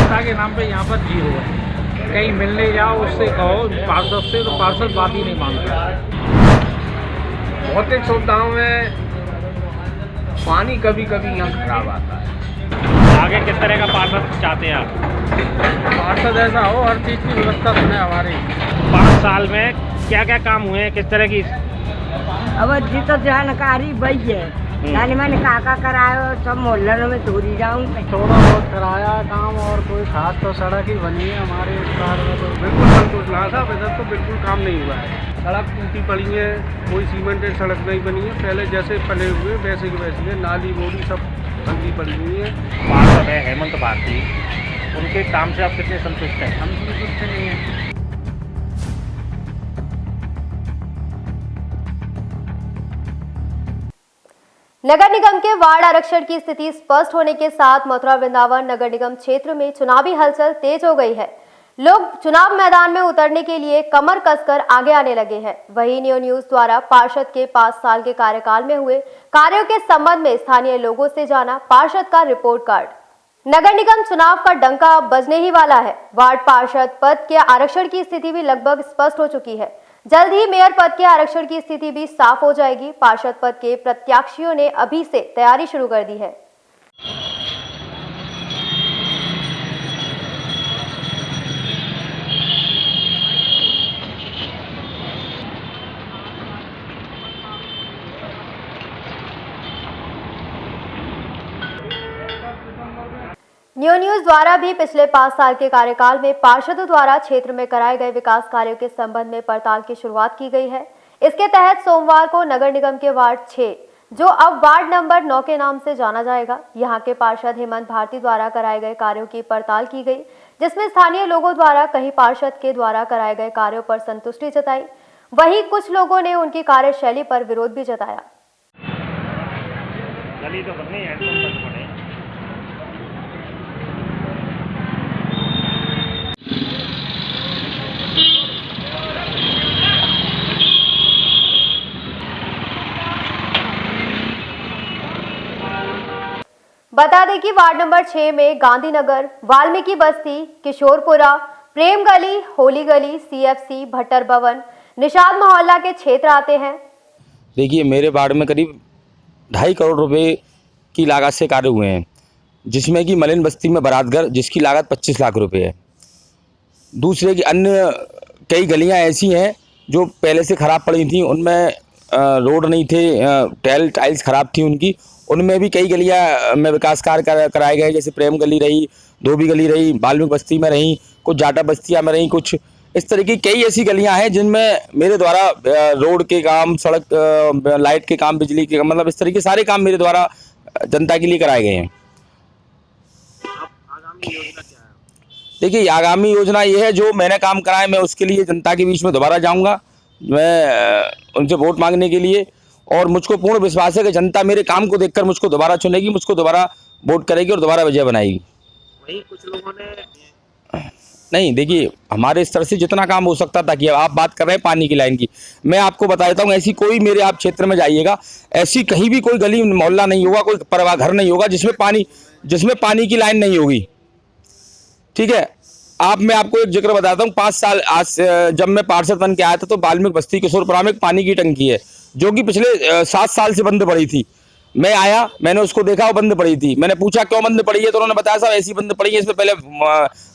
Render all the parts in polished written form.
जनता के नाम पे यहाँ पर जीरो है। कहीं मिलने जाओ उससे कहो पार्षद से, तो पार्षद बात ही नहीं मानता। भौतिक सुविधाओं में पानी कभी कभी यहाँ खराब आता है। आगे किस तरह का पार्षद चाहते हैं आप? पार्षद ऐसा हो हर चीज़ की व्यवस्था बने हमारी। 5 साल में क्या क्या काम हुए हैं, किस तरह की? अब जी तो जानकारी वही है, यानी मैंने काका कराया सब मोहल्लों में दूरी जाऊँ। थोड़ा बहुत कराया काम और कोई खास तो सड़क ही बनी है हमारे इस शहर में, तो बिल्कुल संतोष ना साहब, इधर तो बिल्कुल काम नहीं हुआ है। सड़क टूटी पड़ी है, कोई सीमेंटेड सड़क नहीं बनी है। पहले जैसे पले हुए वैसे की वैसी है, नाली बोली सब भंगी पड़ी हुई है। पार्षद है हेमंत भारती, उनके काम से आप कितने संतुष्ट हैं? हम संतुष्ट नहीं हैं। नगर निगम के वार्ड आरक्षण की स्थिति स्पष्ट होने के साथ मथुरा वृंदावन नगर निगम क्षेत्र में चुनावी हलचल तेज हो गई है। लोग चुनाव मैदान में उतरने के लिए कमर कसकर आगे आने लगे हैं। वहीं न्यू न्यूज द्वारा पार्षद के 5 साल के कार्यकाल में हुए कार्यों के संबंध में स्थानीय लोगों से जाना पार्षद का रिपोर्ट कार्ड। नगर निगम चुनाव का डंका अब बजने ही वाला है। वार्ड पार्षद पद के आरक्षण की स्थिति भी लगभग स्पष्ट हो चुकी है। जल्द ही मेयर पद के आरक्षण की स्थिति भी साफ हो जाएगी। पार्षद पद के प्रत्याशियों ने अभी से तैयारी शुरू कर दी है। न्यू न्यूज द्वारा भी पिछले 5 साल के कार्यकाल में पार्षदों द्वारा क्षेत्र में कराए गए विकास कार्यों के संबंध में पड़ताल की शुरुआत की गई है। इसके तहत सोमवार को नगर निगम के वार्ड 6, जो अब वार्ड नंबर 9 के नाम से जाना जाएगा, यहां के पार्षद हेमंत भारती द्वारा कराए गए कार्यों की पड़ताल की गई, जिसमें स्थानीय लोगों द्वारा कहीं पार्षद के द्वारा कराए गए कार्यों पर संतुष्टि जताई, वहीं कुछ लोगों ने उनकी कार्यशैली पर विरोध भी जताया। गली तो बननी है, तुम बन पड़े। बता दें कि वार्ड नंबर 6 में गांधीनगर, वाल्मीकि बस्ती, किशोरपुरा, प्रेम गली, होली गली, सीएफसी, भट्टर भवन, निषाद मोहल्ला के क्षेत्र आते हैं। देखिए, मेरे वार्ड में करीब 2.5 करोड़ रुपए की लागत से कार्य हुए हैं, जिसमें कि मलिन बस्ती में बारातघर, जिसकी लागत 25 लाख रुपए है। दूसरे की अन्य कई गलियां ऐसी हैं जो पहले से ख़राब पड़ी थी, उनमें रोड नहीं थे, टाइल्स ख़राब थी उनकी, उनमें भी कई गलियां में विकास कार्य कराए गए। जैसे प्रेम गली रही, धोबी गली रही, वाल्मीकि बस्ती में रही, कुछ जाटा बस्तियां में रही, कुछ इस तरह की कई ऐसी गलियां हैं जिनमें मेरे द्वारा रोड के काम, सड़क, लाइट के काम, बिजली के काम, मतलब इस तरह के सारे काम मेरे द्वारा जनता के लिए कराए गए हैं। देखिए, आगामी योजना ये है, जो मैंने काम कराए मैं उसके लिए जनता के बीच में दोबारा जाऊंगा, मैं उनसे वोट मांगने के लिए, और मुझको पूर्ण विश्वास है कि जनता मेरे काम को देखकर मुझको दोबारा चुनेगी, मुझको दोबारा वोट करेगी और दोबारा विजय बनाएगी। वहीं कुछ लोगों ने नहीं, देखिए, हमारे स्तर से जितना काम हो सकता था कि आप बात कर रहे हैं पानी की लाइन की, मैं आपको बता देता हूँ, ऐसी कोई मेरे आप क्षेत्र में जाइएगा, ऐसी कहीं भी कोई गली मोहल्ला नहीं होगा, कोई परिवार घर नहीं होगा जिसमें पानी की लाइन नहीं होगी। ठीक है, मैं आपको एक जिक्र बताता हूँ। 5 साल आज जब मैं पार्षद बन के आया था, तो वाल्मीकि बस्ती किशोरपुरा में एक पानी की टंकी है, जो कि पिछले 7 साल से बंद पड़ी थी। मैं आया, मैंने उसको देखा, वो बंद पड़ी थी। मैंने पूछा क्यों बंद पड़ी है, तो उन्होंने बताया साहब ऐसी बंद पड़ी है, इसमें पहले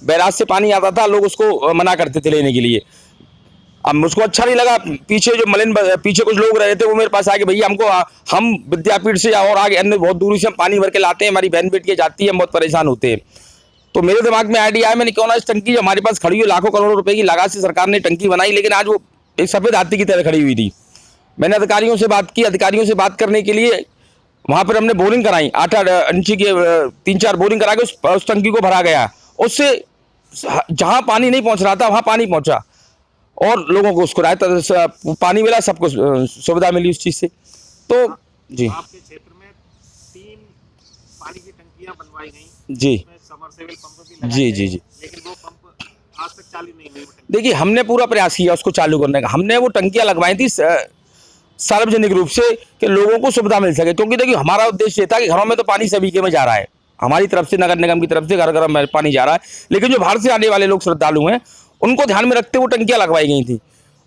बैराज से पानी आता था, लोग उसको मना करते थे लेने के लिए। अब मुझको अच्छा नहीं लगा। पीछे कुछ लोग रहे थे, वो मेरे पास आके, भैया हम विद्यापीठ से और आगे अन्य बहुत दूरी से हम पानी भर के लाते हैं, हमारी बहन बेटियाँ जाती है, हम बहुत परेशान होते हैं। तो मेरे दिमाग में आइडिया आया, मैंने क्यों ना इस टंकी जो हमारे पास खड़ी हुई, लाखों करोड़ों रुपए की लागत से सरकार ने टंकी बनाई, लेकिन आज वो एक सफेद हाथी की तरह खड़ी हुई थी। मैंने अधिकारियों से बात की, अधिकारियों से बात करने के लिए वहाँ पर हमने बोरिंग कराई, 8 इंची की 3-4 बोरिंग करा के उस टंकी को भरा गया। उससे जहाँ पानी नहीं पहुँच रहा था वहाँ पानी पहुँचा, और लोगों को उसको रायता पानी मिला, सबको सुविधा मिली उस चीज़ से। तो जी, आपके क्षेत्र में 3 पानी की टंकियां बनवाई गई जी, सबमर्सिबल पंप भी लगाए जी, गए, जी, जी। लेकिन वो पंप आज तक चालू नहीं हुई। देखिए, हमने पूरा प्रयास किया उसको चालू करने का। हमने वो टंकियां लगवाई थी सार्वजनिक रूप से, कि लोगों को सुविधा मिल सके, क्योंकि देखिए हमारा उद्देश्य ये था कि घरों में तो पानी सभी के में जा रहा है, हमारी तरफ से, नगर निगम की तरफ से घर घर में पानी जा रहा है, लेकिन जो बाहर से आने वाले लोग श्रद्धालु हैं उनको ध्यान में रखते हुए टंकियाँ लगवाई गई थी।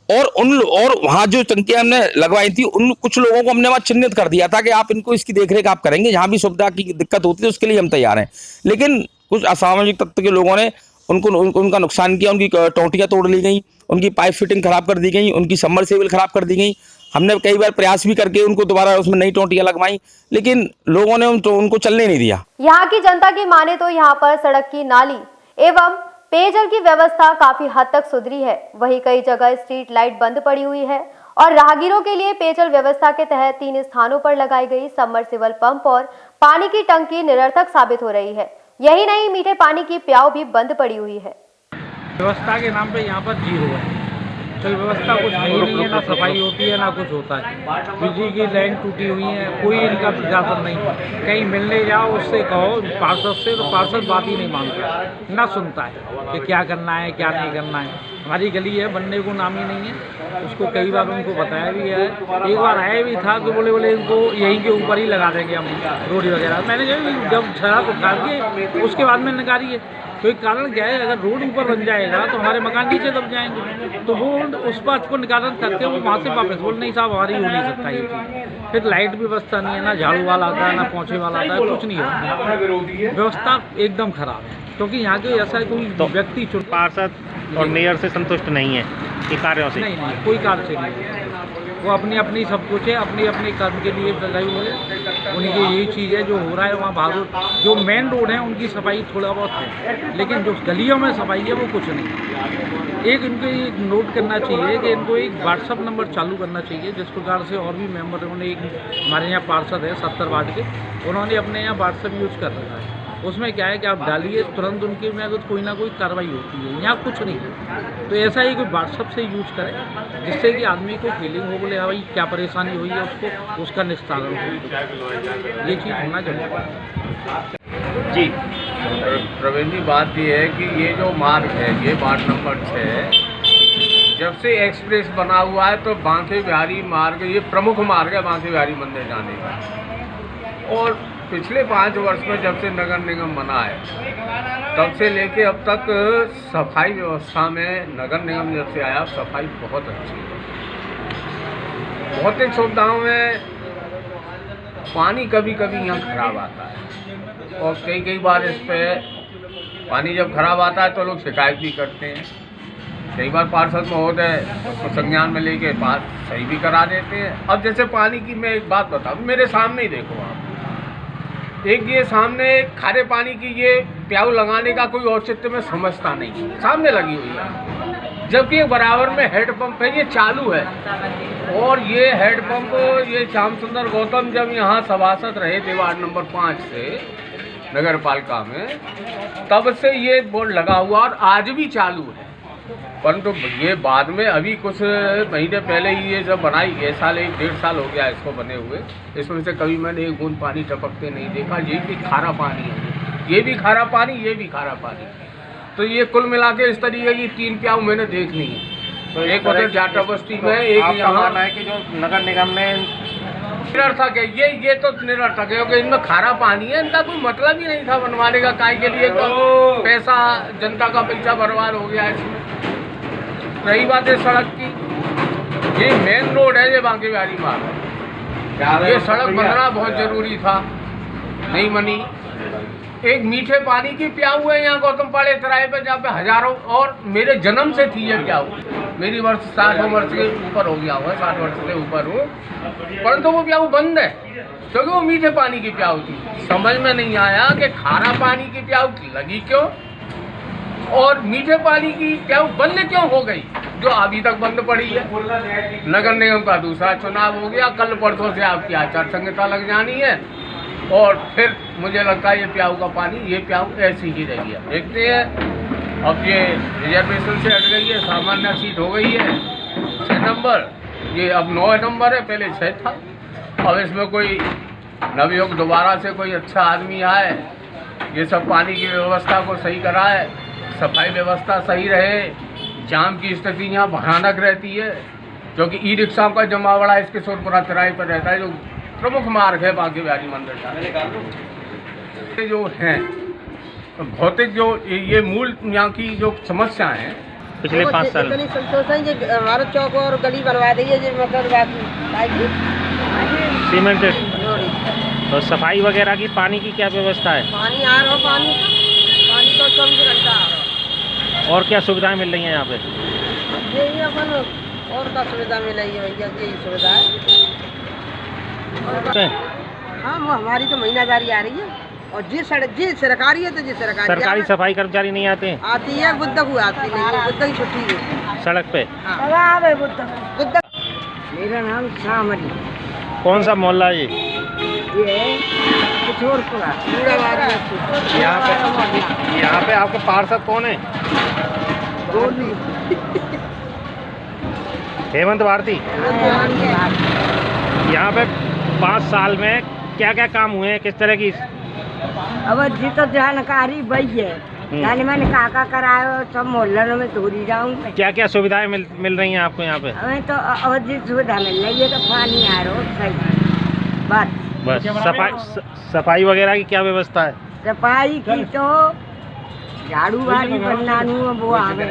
और वहाँ जो टंकियाँ हमने लगवाई थी उन कुछ लोगों को हमने वहाँ चिन्हित कर दिया था कि आप इनको इसकी देखरेख आप करेंगे, जहाँ भी सुविधा की दिक्कत होती है उसके लिए हम तैयार हैं। लेकिन कुछ असामाजिक तत्व के लोगों ने उनका नुकसान किया, उनकी टोंटियाँ तोड़ ली गई, उनकी पाइप फिटिंग खराब कर दी गई, उनकी सबमर्सिबल खराब कर दी गई। हमने कई बार प्रयास भी करके उनको दोबारा उसमें नई टोंटियाँ लगवाई, लेकिन लोगों ने उनको चलने नहीं दिया। यहाँ की जनता की माने तो यहाँ पर सड़क की नाली एवं पेयजल की व्यवस्था काफी हद तक सुधरी है। वहीं कई जगह स्ट्रीट लाइट बंद पड़ी हुई है और राहगीरों के लिए पेयजल व्यवस्था के तहत 3 स्थानों पर लगाई गई सबमर्सिबल पंप और पानी की टंकी निरर्थक साबित हो रही है। यही नहीं, मीठे पानी की प्याऊ भी बंद पड़ी हुई है। व्यवस्था के नाम पे यहाँ पर जीरो है, कोई व्यवस्था कुछ नहीं है, ना सफाई होती है ना कुछ होता है। बिजली की लाइन टूटी हुई है, कोई इनका प्रशासन नहीं। कहीं मिलने जाओ उससे कहो पार्षद से, तो पार्षद बात ही नहीं मानता, ना सुनता है कि क्या करना है क्या नहीं करना है। हमारी गली है, बनने को नाम ही नहीं है। उसको कई बार उनको बताया भी है, एक बार आया भी था तो बोले इनको यहीं के ऊपर ही लगा देंगे हम रोड वगैरह। मैंने जब सड़क उठा के उसके बाद में नकारी है, कोई कारण क्या है, अगर रोड ऊपर बन जाएगा तो हमारे मकान नीचे दब जाएंगे, तो वो उस बात को निकालन करके वो वहाँ से वापस बोल नहीं साहब हमारी हो नहीं सकता ये चीज़। फिर लाइट व्यवस्था नहीं है, ना झाड़ू वाला आता है ना पोंछे वाला आता है, कुछ नहीं होता। व्यवस्था एकदम खराब है, क्योंकि यहाँ के ऐसा कोई व्यक्ति पार्षद और मेयर से संतुष्ट नहीं है ये कार्यों से? नहीं, कोई कार्य से नहीं। वो अपनी सब कुछ है, अपने कर्म के लिए लगाई हुए हैं। उनकी यही चीज़ है जो हो रहा है वहाँ भागो। जो मेन रोड है उनकी सफाई थोड़ा बहुत है, लेकिन जो गलियों में सफाई है वो कुछ नहीं। एक इनको एक नोट करना चाहिए कि इनको एक व्हाट्सअप नंबर चालू करना चाहिए, जिस प्रकार से और भी मेंबर उन्होंने एक हमारे यहाँ पार्षद है 70 वार्ड के, उन्होंने अपने यहाँ व्हाट्सअप यूज़ कर रखा है। उसमें क्या है कि आप डालिए, तुरंत उनके में अगर कोई ना कोई कार्रवाई होती है। यहाँ कुछ नहीं है, तो ऐसा ही कोई व्हाट्सअप से यूज करें जिससे कि आदमी को फीलिंग हो, बोले हाँ भाई क्या परेशानी हुई है उसको, उसका निस्तारण हो। ये चीज़ होना जरूरी है। जी प्रवीण जी, बात ये है कि ये जो मार्ग है, ये वार्ड नंबर 6, जब से एक्सप्रेस बना हुआ है तो बांके बिहारी मार्ग, ये प्रमुख मार्ग है बांके बिहारी मंदिर जाने का। और पिछले 5 वर्ष में जब से नगर निगम बना है तब से लेके अब तक सफाई व्यवस्था में नगर निगम जब से आया सफाई बहुत अच्छी है। भौतिक सुविधाओं में पानी कभी कभी यहाँ खराब आता है और कई बार इस पे पानी जब खराब आता है तो लोग शिकायत भी करते हैं। कई बार पार्षद महोदय उसको संज्ञान में लेके बात सही भी करा देते हैं। अब जैसे पानी की मैं एक बात बताऊँ, मेरे सामने ही देखो आप, एक ये सामने खारे पानी की ये प्याऊ लगाने का कोई औचित्य में समझता नहीं, सामने लगी हुई है, जबकि एक बराबर में हेड पंप है, ये चालू है। और ये हेड पंप, ये श्याम सुंदर गौतम जब यहाँ सभासद रहे थे वार्ड नंबर 5 से नगर पालिका में, तब से ये बोर्ड लगा हुआ और आज भी चालू है। परंतु ये बाद में अभी कुछ महीने पहले ही ये जब बनाई, ये साल 1-1.5 साल हो गया इसको बने हुए, इसमें से कभी मैंने एक बूंद पानी टपकते नहीं देखा। ये भी खारा पानी है, ये भी खारा पानी, ये भी खारा पानी। तो ये कुल मिला के इस तरीके की 3 प्याऊ मैंने देख ली है। तो एक उधर जाटा बस्ती में, एक यहाँ है कि जो नगर निगम ने निरर्थक है, ये तो निरर्थक है क्योंकि इनमें खारा पानी है, इनका कोई मतलब ही नहीं था बनवाने का। काय के लिए तो पैसा, जनता का पैसा बर्बाद हो गया इसमें। रही बात है सड़क की, ये मेन रोड है, ये बांके बिहारी मार्ग, ये सड़क बनना बहुत जरूरी था, नहीं बनी। एक मीठे पानी की प्याऊ है यहाँ गौतम पाड़े तिराहे पे, जहाँ पे हजारों, और मेरे जन्म से थी ये प्याऊ। मेरी वर्ष 60 वर्ष के ऊपर हो गया हुआ, 60 वर्ष से ऊपर हूँ, परंतु वो प्याऊ बंद है क्योंकि वो मीठे पानी की प्याऊ थी। समझ में नहीं आया कि खारा पानी की प्याऊ लगी क्यों और मीठे पानी की प्याऊ बंद क्यों हो गई, जो अभी तक बंद पड़ी है। नगर निगम का दूसरा चुनाव हो गया, कल परसों से आपकी आचार संहिता लग जानी है और फिर मुझे लगता है ये प्याऊ का पानी, ये प्याऊ ऐसी ही रही है। देखते हैं, अब ये रिजर्वेशन से हट गई है, सामान्य सीट हो गई है 6 नंबर, ये अब 9 नंबर है, पहले 6 था। अब इसमें कोई नवयुग दोबारा से कोई अच्छा आदमी आए, ये सब पानी की व्यवस्था को सही कराए, सफाई व्यवस्था सही रहे। जाम की स्थिति यहाँ भयानक रहती है क्योंकि ई रिक्शा का जमावड़ा इसके सोरपुरा तिराहे पर रहता है, जो प्रमुख मार्ग है बांके बिहारी मंदिर का। ये जो है भौतिक जो ये मूल यहाँ की जो समस्याएं हैं पिछले 5 साल में। इतनी संतोष है जी हमारा चौक और गली बनवा दी है जी मतलब बाकी सीमेंटेड। तो सफाई वगैरह की पानी की क्या व्यवस्था है? पानी आ रहा पानी तो 24 घंटा आ रहा। और क्या सुविधाएं मिल रही हैं यहाँ पे? यही अपन और का सुविधा मिल रही है भैया, यही सुविधा है। हाँ हमारी तो महीनादारी आ रही है और जी सरकारी है तो जी सरकारी सफाई कर्मचारी नहीं आते हैं? आती है बुद्ध को आती नहीं है, बुद्ध की छुट्टी है सड़क पे। हाँ बुद्ध। मेरा नाम शामली। कौन सा मोहल्ला है ये? ये किशोरपुरा यहाँ पे आपके पार्षद कौन है? हेमंत भारती। यहाँ पे 5 साल में क्या क्या काम हुए हैं, किस तरह की? अब जी तो जानकारी वही है यानी मैंने काका कराया सब मोहल्लों में दूरी जाऊंगी। क्या क्या सुविधाएं मिल रही हैं आपको यहाँ पे? हमें तो अवधि सुविधा मिल रही है तो पानी आ रहा सही बस। सफाई वगैरह की क्या व्यवस्था है? सफाई की तो झाड़ू वाली बनानू वो आवे,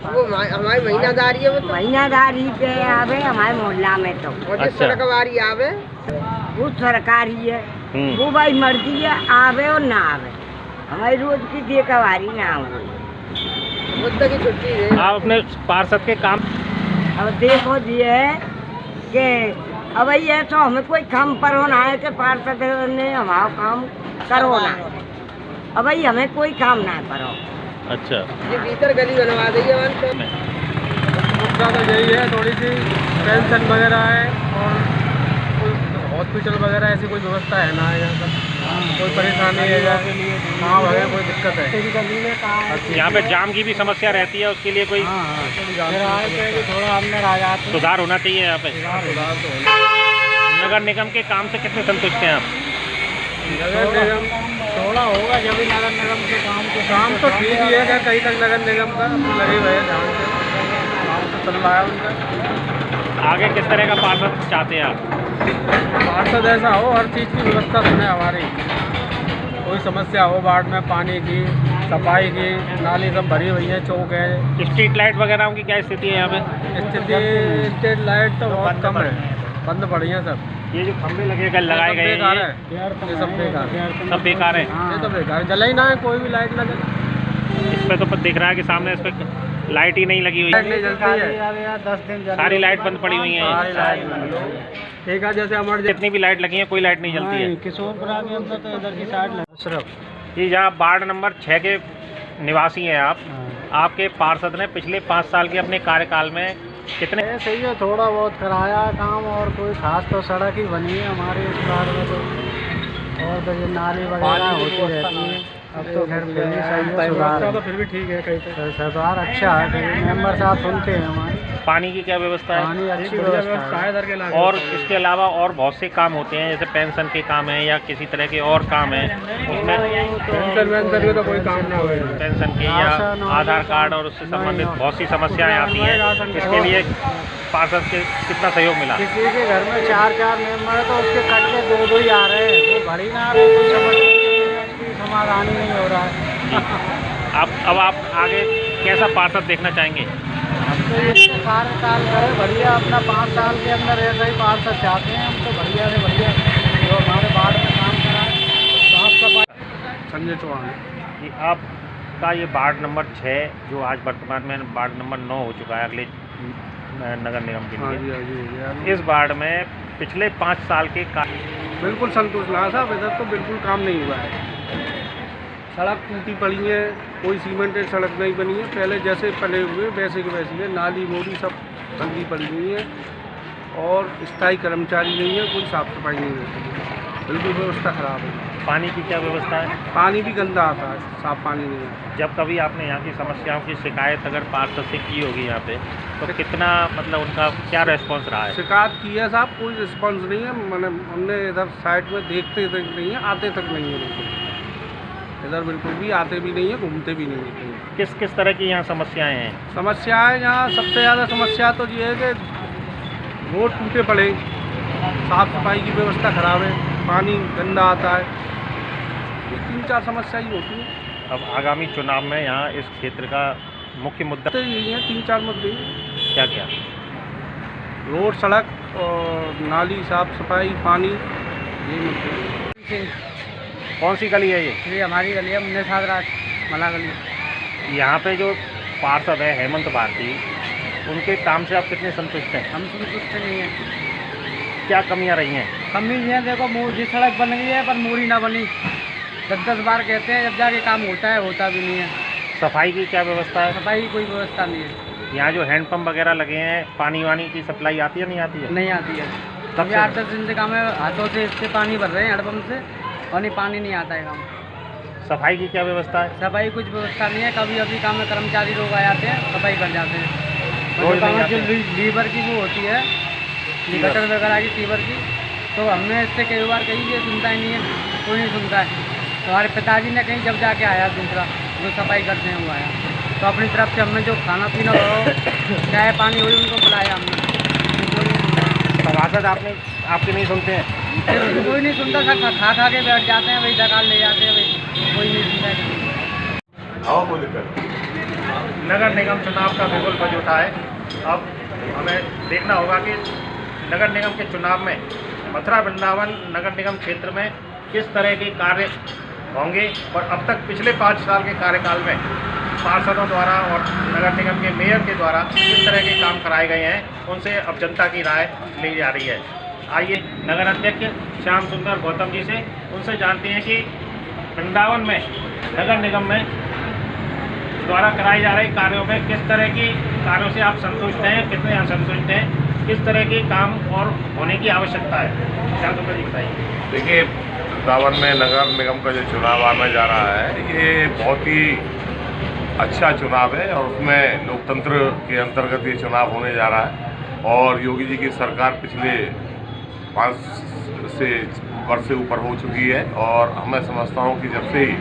वो हमारी महीनादारी है, वो महीनादारी पे आवे हमारे मोहल्ला में तो। अच्छा। सरकारी आवे वो सरकारी है, वो भाई मर्जी है आवे और ना आवे, हमारी रोज की देखभाली ना हो। बुद्ध की छुट्टी है। आप अपने पार्षद के काम अब देखो जी है कि अब ये तो हमें कोई काम पर होना है कि पार्षद ने हमारा काम करो ना, अब भाई हमें कोई काम ना करो। अच्छा। ये भीतर गली बनवा दी है तो मुद्दा तो यही है, थोड़ी सी पेंशन वगैरह है और हॉस्पिटल वगैरह ऐसी कोई व्यवस्था है ना है यहाँ पर, कोई परेशानी है हाँ वगैरह कोई दिक्कत है। यहाँ पे जाम की भी समस्या रहती है, उसके लिए कोई थोड़ा अंदर आ जाते सुधार होना चाहिए यहाँ पे। सुधार तो नगर निगम के काम से कितने संतुष्ट हैं आप? नगर निगम थोड़ा होगा जब भी नगर निगम के काम तो ठीक ही है, क्या कहीं तक नगर निगम का लगे हुए हैं ध्यान से काम तो चल रहा है उनका। आगे किस तरह का पार्षद चाहते हैं आप? पार्षद ऐसा हो हर चीज़ की व्यवस्था सुने हमारी, कोई समस्या हो वार्ड में पानी की सफाई की नाली सब भरी हुई है, चौक है। स्ट्रीट लाइट वगैरह की क्या स्थिति है यहाँ पे? स्थिति स्ट्रीट लाइट तो बहुत कम है, बंद पड़ी है सब। ये जो खंभे लगाए गए बेकार हैं है, ये सब बेकार है, सब बेकार है। ये तो बेकार जला ही ना है, कोई भी लाइट ना जले। इस पे तो दिख रहा है कि सामने इस पे लाइट ही नहीं लगी हुई लाइट है, नहीं जलती है, 10 दिन सारी लाइट बंद पड़ी हुई सारी है। लाइट ठीक है, जैसे हमारे जितनी भी लाइट लगी है कोई लाइट नहीं जलती है। किशोरपुरा के अंदर तो इधर की साइड ये जहाँ वार्ड नंबर 6 के निवासी हैं आप, आपके पार्षद ने पिछले 5 साल के अपने कार्यकाल में कितने? सही है, थोड़ा बहुत कराया काम और कोई खास तो सड़क ही बनी है हमारे इस बार में तो, और तो ये नाली वगैरह होती रहती है। अब तो फिर भी सही है, सुधार तो फिर भी ठीक है, कहीं तो सुधार अच्छा है, फिर मेंबर साहब सुनते हैं हमारे। पानी की क्या व्यवस्था है? पानी अच्छी व्यवस्था है इधर के। और इसके अलावा और बहुत से काम होते हैं, जैसे पेंशन के काम है या किसी तरह के और काम है, उसमें पेंशन के तो कोई काम ना हुए, पेंशन के या आधार कार्ड और उससे संबंधित बहुत सी समस्याएं आती हैं, इसके लिए पार्षद से कितना सहयोग मिला? किसी के घर में 4 मेंबर है तो उसके कट के 2 ही आ रहे हैं, वो भरी ना आ रहे, कोई समझ समाधान ही नहीं हो रहा है। अब आप आगे कैसा पार्षद देखना चाहेंगे? तो ये कार्यकाल करे बढ़िया, अपना 5 साल के अंदर ऐसा ही पार्षद चाहते हैं हम तो, बढ़िया से बढ़िया जो हमारे वार्ड में काम कराए, साफ सफाई। संजय चौहान। कि आपका ये वार्ड नंबर 6 जो आज वर्तमान में वार्ड नंबर 9 हो चुका है अगले नगर निगम के लिए, इस वार्ड में पिछले 5 साल के बिल्कुल संतोष ना साहब, इधर तो बिल्कुल काम नहीं हुआ है। सड़क टूटी पड़ी है, कोई सीमेंटेड सड़क नहीं बनी है, पहले जैसे पड़े हुए वैसे के वैसी है, नाली मोड़ी सब गंदी पड़ी हुई है और स्थायी कर्मचारी नहीं है, कोई साफ सफाई नहीं है, बिल्कुल व्यवस्था खराब है। पानी की क्या व्यवस्था है? पानी भी गंदा आता है, साफ पानी नहीं आता। जब कभी आपने यहाँ की समस्याओं की शिकायत अगर पार्षद से की होगी यहाँ पे, तो कितना मतलब उनका क्या रेस्पॉन्स रहा है? शिकायत की है साहब, कोई रिस्पॉन्स नहीं है, मैंने हमने इधर साइड में देखते तक नहीं है, आते तक नहीं है, बिल्कुल इधर बिल्कुल भी आते भी नहीं है, घूमते भी नहीं है। किस किस तरह की यहाँ समस्याएं हैं? समस्याएं यहाँ सबसे ज़्यादा समस्या तो ये है कि रोड टूटे पड़े, साफ सफाई की व्यवस्था खराब है, पानी गंदा आता है, ये 4 समस्या ही होती है। अब आगामी चुनाव में यहाँ इस क्षेत्र का मुख्य मुद्दा तो यही है 3-4 मुद्दे, क्या क्या? रोड, सड़क और नाली साफ सफाई, पानी, ये मुद्दे। कौन सी गली है ये? ये हमारी गली है, मुन्ने सागराज मला गली। यहाँ पे जो पार्षद है हेमंत भारती, उनके काम से आप कितने संतुष्ट हैं? हम संतुष्ट नहीं हैं। क्या कमियाँ रही हैं? कमी ये है, देखो मोदी सड़क बन गई है पर मूरी ना बनी। 10-10 बार कहते हैं, जब जाके काम होता है, होता भी नहीं है। सफाई की क्या व्यवस्था है? सफाई की कोई व्यवस्था नहीं है। यहाँ जो हैंडपम्प वगैरह लगे हैं, पानी वानी की सप्लाई आती है नहीं आती है? नहीं आती है। कब अभी से? 8-10 दिन से काम है, हाथों से इससे पानी भर रहे हैं हैंडपम्प से, और नहीं पानी नहीं आता है काम। सफाई की क्या व्यवस्था है? सफाई कुछ व्यवस्था नहीं है। कभी अभी काम में कर्मचारी लोग आ जाते हैं, सफाई कर जाते हैं। रोज और नहीं जो आते? लीवर की वो होती है, गटर वगैरह की सीवर की, तो हमने इससे कई बार कही, ये सुनता ही नहीं है, कोई नहीं सुनता है। तो हमारे पिताजी ने कहीं जब जाके आया दूसरा जो सफाई करते हैं वो आया, तो अपनी तरफ से हमने जो खाना पीना हो, चाय पानी हुई, उनको पिलाया हमने। सभासद आपके नहीं सुनते हैं? कोई नहीं सुनता, सब खा खा के बैठ जाते हैं, वही दकाल ले जाते हैं, वही कोई नहीं सुनता है। नगर निगम चुनाव का बिल्कुल बज उठा है। अब हमें देखना होगा कि नगर निगम के चुनाव में मथुरा वृंदावन नगर निगम क्षेत्र में किस तरह के कार्य होंगे, और अब तक पिछले 5 साल के कार्यकाल में पार्षदों द्वारा और नगर निगम के मेयर के द्वारा किस तरह के काम कराए गए हैं, उनसे अब जनता की राय ली जा रही है। आइए नगर अध्यक्ष श्याम सुंदर गौतम जी से उनसे जानते हैं कि वृंदावन में नगर निगम में द्वारा कराए जा रहे कार्यों में किस तरह की कार्यों से आप संतुष्ट हैं, कितने असंतुष्ट हैं, किस तरह के काम और होने की आवश्यकता है। श्याम सुंदर जी बताइए। देखिए, वृंदावन में नगर निगम का जो चुनाव आने जा रहा है, ये बहुत ही अच्छा चुनाव है और उसमें लोकतंत्र के अंतर्गत ये चुनाव होने जा रहा है। और योगी जी की सरकार पिछले 5 वर्ष से ऊपर हो चुकी है, और मैं समझता हूँ कि जब से ही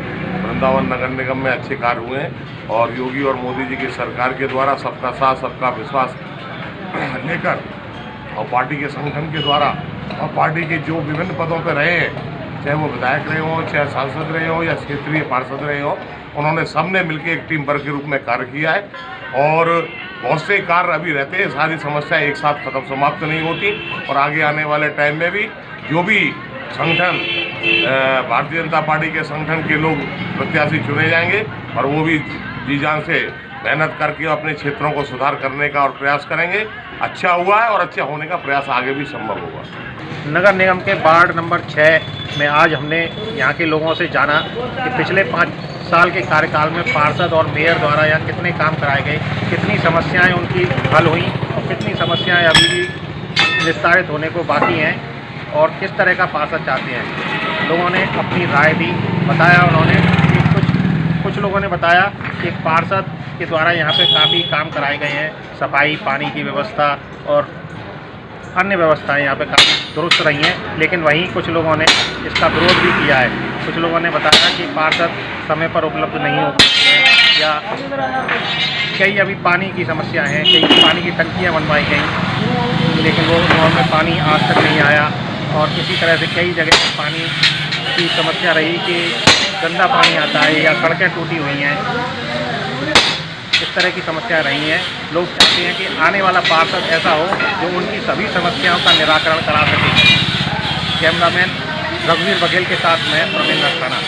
वृंदावन नगर निगम में अच्छे कार्य हुए हैं और योगी और मोदी जी की सरकार के द्वारा सबका साथ सबका विश्वास लेकर और पार्टी के संगठन के द्वारा और पार्टी के जो विभिन्न पदों पर रहे हैं, चाहे वो विधायक रहे हों, चाहे सांसद रहे हों या क्षेत्रीय पार्षद रहे हों, उन्होंने सबने मिलकर एक टीम वर्क के रूप में कार्य किया है। और बहुत से कार्य अभी रहते हैं, सारी समस्याएं एक साथ खत्म समाप्त नहीं होती, और आगे आने वाले टाइम में भी जो भी संगठन भारतीय जनता पार्टी के संगठन के लोग प्रत्याशी चुने जाएंगे और वो भी जी जान से मेहनत करके अपने क्षेत्रों को सुधार करने का और प्रयास करेंगे। अच्छा हुआ है और अच्छा होने का प्रयास आगे भी संभव होगा। नगर निगम के वार्ड नंबर 6 में आज हमने यहाँ के लोगों से जाना कि पिछले 5 साल के कार्यकाल में पार्षद और मेयर द्वारा यहाँ कितने काम कराए गए, कितनी समस्याएं उनकी हल हुई और कितनी समस्याएं अभी भी निस्तारित होने को बाकी हैं, और किस तरह का पार्षद चाहते हैं। लोगों ने अपनी राय दी, बताया उन्होंने कि कुछ लोगों ने बताया कि पार्षद के द्वारा यहाँ पे काफ़ी काम कराए गए हैं, सफाई, पानी की व्यवस्था और अन्य व्यवस्थाएं यहाँ पे काफ़ी दुरुस्त रही हैं, लेकिन वहीं कुछ लोगों ने इसका विरोध भी किया है। कुछ लोगों ने बताया कि पार्षद समय पर उपलब्ध नहीं हो पाते हैं, या कई अभी पानी की समस्या है, कई पानी की टंकियाँ बनवाई गई लेकिन वो गाँव में पानी आज तक नहीं आया, और इसी तरह से कई जगह पानी की समस्या रही कि गंदा पानी आता है या सड़कें टूटी हुई हैं। इस तरह की समस्याएं रही हैं। लोग चाहते हैं कि आने वाला पार्षद ऐसा हो जो उनकी सभी समस्याओं का निराकरण करा सके। कैमरामैन रघुवीर बघेल के साथ मैं प्रवीण रखना।